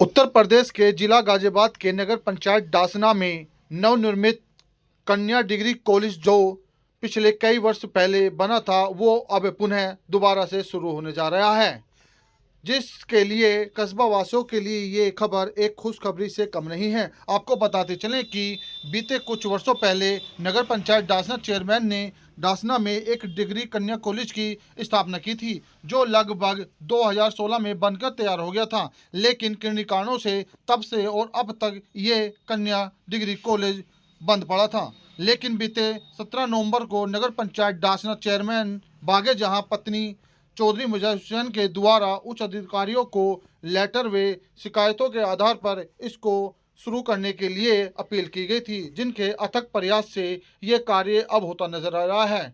उत्तर प्रदेश के जिला गाजियाबाद के नगर पंचायत डासना में नवनिर्मित कन्या डिग्री कॉलेज जो पिछले कई वर्ष पहले बना था वो अब पुनः दोबारा से शुरू होने जा रहा है, जिसके लिए कस्बा वासियों के लिए ये खबर एक खुशखबरी से कम नहीं है। आपको बताते चलें कि बीते कुछ वर्षों पहले नगर पंचायत डासना चेयरमैन ने डासना में एक डिग्री कन्या कॉलेज की स्थापना की थी, जो लगभग 2016 में बनकर तैयार हो गया था। लेकिन किन्हीं कारणों से तब से और अब तक ये कन्या डिग्री कॉलेज बंद पड़ा था। लेकिन बीते 17 नवंबर को नगर पंचायत डासना चेयरमैन बागे जहां पत्नी चौधरी मुजाहिद हुसैन के द्वारा उच्च अधिकारियों को लेटर व शिकायतों के आधार पर इसको शुरू करने के लिए अपील की गई थी, जिनके अथक प्रयास से ये कार्य अब होता नजर आ रहा है।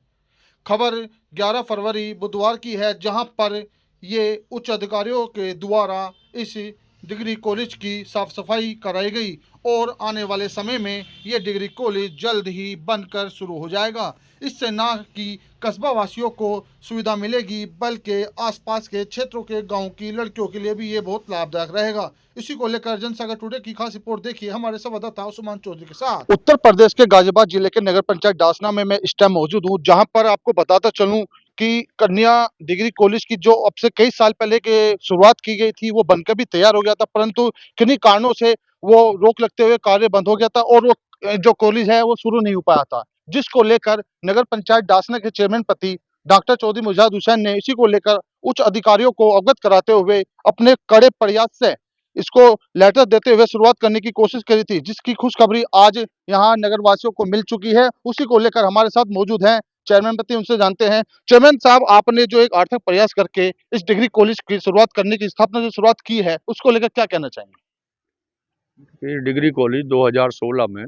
खबर 11 फरवरी बुधवार की है, जहां पर ये उच्च अधिकारियों के द्वारा इस डिग्री कॉलेज की साफ सफाई कराई गई और आने वाले समय में ये डिग्री कॉलेज जल्द ही बनकर शुरू हो जाएगा। इससे न कि कस्बा वासियों को सुविधा मिलेगी, बल्कि आसपास के क्षेत्रों के गांव की लड़कियों के लिए भी ये बहुत लाभदायक रहेगा। इसी को लेकर जनसागर टुडे की खास रिपोर्ट देखिए हमारे संवाददाता उस्मान चौधरी के साथ। उत्तर प्रदेश के गाजियाबाद जिले के नगर पंचायत डासना में मैं इस टाइम मौजूद हूँ, जहाँ पर आपको बताता चलूँ कि कन्या डिग्री कॉलेज की जो अब से कई साल पहले के शुरुआत की गई थी वो बनकर भी तैयार हो गया था, परंतु किन्हीं कारणों से वो रोक लगते हुए कार्य बंद हो गया था और वो जो कॉलेज है वो शुरू नहीं हो पाया था, जिसको लेकर नगर पंचायत डासना के चेयरमैन पति डॉक्टर चौधरी मुजाहिद हुसैन ने इसी को लेकर उच्च अधिकारियों को अवगत कराते हुए अपने कड़े प्रयास से इसको लेटर देते हुए शुरुआत करने की कोशिश करी थी, जिसकी खुशखबरी आज यहाँ नगर वासियों को मिल चुकी है। उसी को लेकर हमारे साथ मौजूद हैं चेयरमैन पति, उनसे जानते हैं। चेयरमैन साहब, आपने जो एक आर्थिक प्रयास करके इस डिग्री कॉलेज की शुरुआत करने की स्थापना जो शुरुआत की है, उसको लेकर क्या कहना चाहेंगे? ये डिग्री कॉलेज 2016 में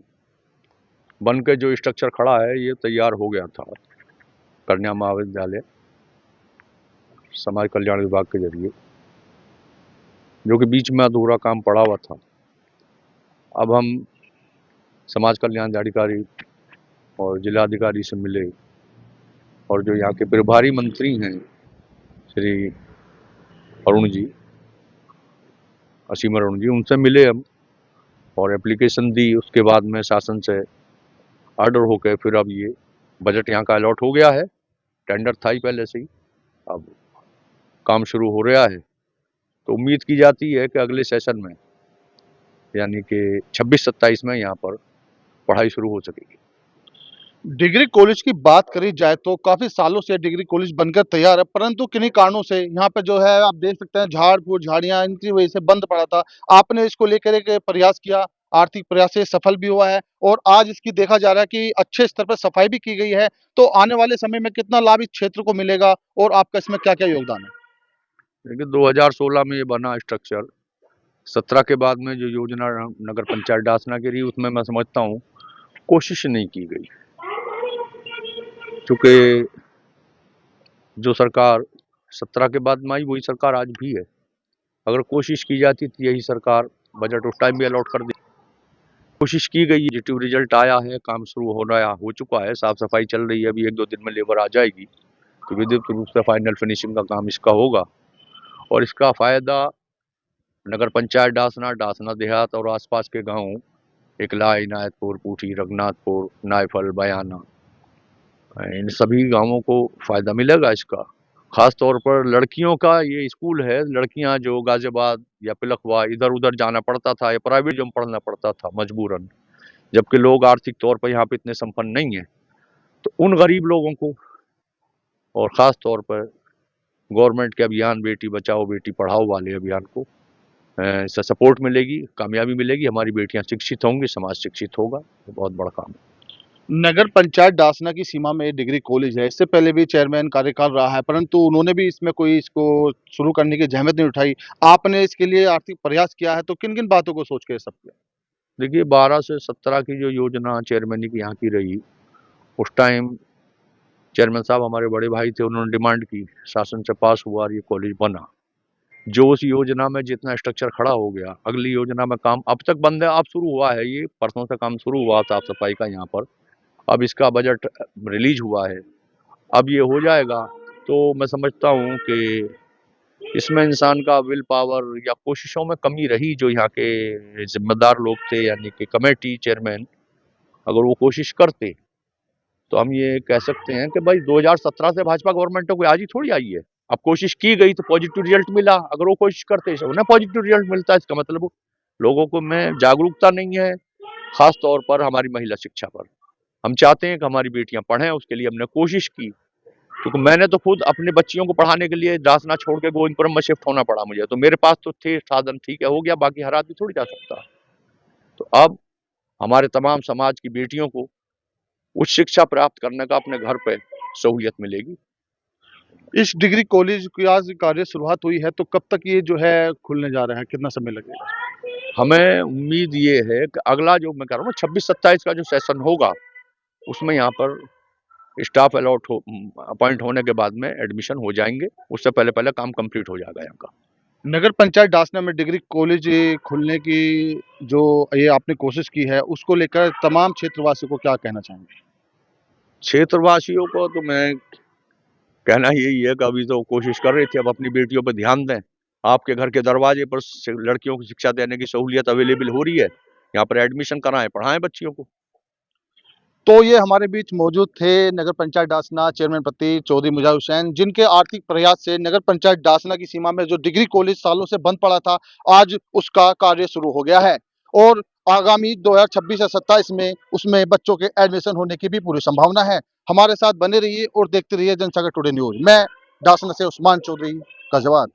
बन के जो स्ट्रक्चर खड़ा है ये तैयार हो गया था कन्या महाविद्यालय समाज कल्याण विभाग के जरिए, जो कि बीच में अधूरा काम पड़ा हुआ था। अब हम समाज कल्याण अधिकारी और जिलाधिकारी से मिले और जो यहाँ के प्रभारी मंत्री हैं श्री अरुण जी, असीम अरुण जी, उनसे मिले हम और एप्लीकेशन दी। उसके बाद में शासन से ऑर्डर होकर फिर अब ये बजट यहाँ का अलॉट हो गया है। टेंडर था ही पहले से ही, अब काम शुरू हो रहा है। तो उम्मीद की जाती है कि अगले सेशन में यानी कि 26-27 में यहाँ पर पढ़ाई शुरू हो सकेगी। डिग्री कॉलेज की बात करी जाए तो काफी सालों से डिग्री कॉलेज बनकर तैयार है, परंतु किन्हीं कारणों से यहाँ पे जो है आप देख सकते हैं झाड़ फूट झाड़ियां इनकी वजह से बंद पड़ा था। आपने इसको लेकर एक प्रयास किया, आर्थिक प्रयास से सफल भी हुआ है और आज इसकी देखा जा रहा है कि अच्छे स्तर पर सफाई भी की गई है। तो आने वाले समय में कितना लाभ इस क्षेत्र को मिलेगा और आपका इसमें क्या क्या योगदान है? देखिए 2016 में ये बना स्ट्रक्चर, 17 के बाद में जो योजना नगर पंचायत डासना की रही उसमें मैं समझता हूँ कोशिश नहीं की गई, क्योंकि जो सरकार 17 के बाद में आई वही सरकार आज भी है। अगर कोशिश की जाती तो यही सरकार बजट उस टाइम भी अलॉट कर दी। कोशिश की गई, पॉजिटिव रिजल्ट आया है, काम शुरू हो चुका है, साफ सफाई चल रही है। अभी 1-2 दिन में लेबर आ जाएगी तो विद्युत रूप से फाइनल फिनिशिंग का काम इसका होगा और इसका फायदा नगर पंचायत डासना, डासना देहात और आसपास के गांव इकला, इनायतपुर, पूठी, रघुनाथपुर, नायफल, बयाना, इन सभी गांवों को फायदा मिलेगा इसका। खास तौर पर लड़कियों का ये स्कूल है। लड़कियां जो गाजियाबाद या पिलखवा इधर उधर जाना पड़ता था या प्राइवेट जो पढ़ना पड़ता था मजबूरन, जबकि लोग आर्थिक तौर पर यहाँ पे इतने संपन्न नहीं है, तो उन गरीब लोगों को और ख़ास तौर पर गवर्नमेंट के अभियान बेटी बचाओ बेटी पढ़ाओ वाले अभियान को इससे सपोर्ट मिलेगी, कामयाबी मिलेगी। हमारी बेटियां शिक्षित होंगी, समाज शिक्षित होगा, ये बहुत बड़ा काम है। नगर पंचायत डासना की सीमा में डिग्री कॉलेज है, इससे पहले भी चेयरमैन कार्यकाल रहा है, परंतु उन्होंने भी इसमें कोई इसको शुरू करने की जहमत नहीं उठाई। आपने इसके लिए आर्थिक प्रयास किया है, तो किन किन बातों को सोच के सब किया? देखिए 12 से 17 की जो योजना चेयरमैन की यहाँ की रही, उस टाइम चेयरमैन साहब हमारे बड़े भाई थे, उन्होंने डिमांड की, शासन से पास हुआ और ये कॉलेज बना। जो उस योजना में जितना स्ट्रक्चर खड़ा हो गया, अगली योजना में काम अब तक बंद है, अब शुरू हुआ है, ये परसों से काम शुरू हुआ साफ सफाई का यहाँ पर। अब इसका बजट रिलीज हुआ है, अब ये हो जाएगा तो मैं समझता हूँ कि इसमें इंसान का विल पावर या कोशिशों में कमी रही। जो यहाँ के जिम्मेदार लोग थे यानी कि कमेटी चेयरमैन, अगर वो कोशिश करते तो हम ये कह सकते हैं कि भाई 2017 से भाजपा गवर्नमेंट तो कोई आज ही थोड़ी आई है। अब कोशिश की गई तो पॉजिटिव रिजल्ट मिला। अगर वो कोशिश करते तो उन्हें पॉजिटिव रिजल्ट मिलता है। इसका मतलब लोगों को में जागरूकता नहीं है, खास तौर पर हमारी महिला शिक्षा पर। हम चाहते हैं कि हमारी बेटियां पढ़ें, उसके लिए हमने कोशिश की। क्योंकि मैंने तो खुद अपने बच्चियों को पढ़ाने के लिए दासना छोड़ के गोविंदपुरम में शिफ्ट होना पड़ा मुझे। तो मेरे पास तो थे साधन, ठीक है, हो गया, बाकी हर आदमी थोड़ी जा सकता। तो अब हमारे तमाम समाज की बेटियों को उच्च शिक्षा प्राप्त करने का अपने घर पे सहूलियत मिलेगी। इस डिग्री कॉलेज की आज कार्य शुरुआत हुई है, तो कब तक ये जो है खुलने जा रहा है, कितना समय लगेगा? हमें उम्मीद ये है कि अगला जो मैं कह रहा हूँ 26-27 का जो सेशन होगा, उसमें यहाँ पर स्टाफ अलॉट हो अपॉइंट होने के बाद में एडमिशन हो जाएंगे। उससे पहले पहले काम कंप्लीट हो जाएगा यहाँ का। नगर पंचायत डासना में डिग्री कॉलेज खुलने की जो ये आपने कोशिश की है, उसको लेकर तमाम क्षेत्रवासियों को क्या कहना चाहेंगे? क्षेत्रवासियों को तो मैं कहना यही है कि अभी तो कोशिश कर रहे थे, अब अपनी बेटियों पर ध्यान दें। आपके घर के दरवाजे पर लड़कियों को शिक्षा देने की सहूलियत अवेलेबल हो रही है, यहाँ पर एडमिशन कराएं, पढ़ाएं बच्चियों को। तो ये हमारे बीच मौजूद थे नगर पंचायत डासना चेयरमैन प्रति चौधरी मुजाहिद हुसैन, जिनके आर्थिक प्रयास से नगर पंचायत डासना की सीमा में जो डिग्री कॉलेज सालों से बंद पड़ा था, आज उसका कार्य शुरू हो गया है और आगामी 2026 या 27 में उसमें बच्चों के एडमिशन होने की भी पूरी संभावना है। हमारे साथ बने रहिए और देखते रहिए जनसागर टुडे न्यूज। मैं डासना से उस्मान चौधरी, गाजियाबाद।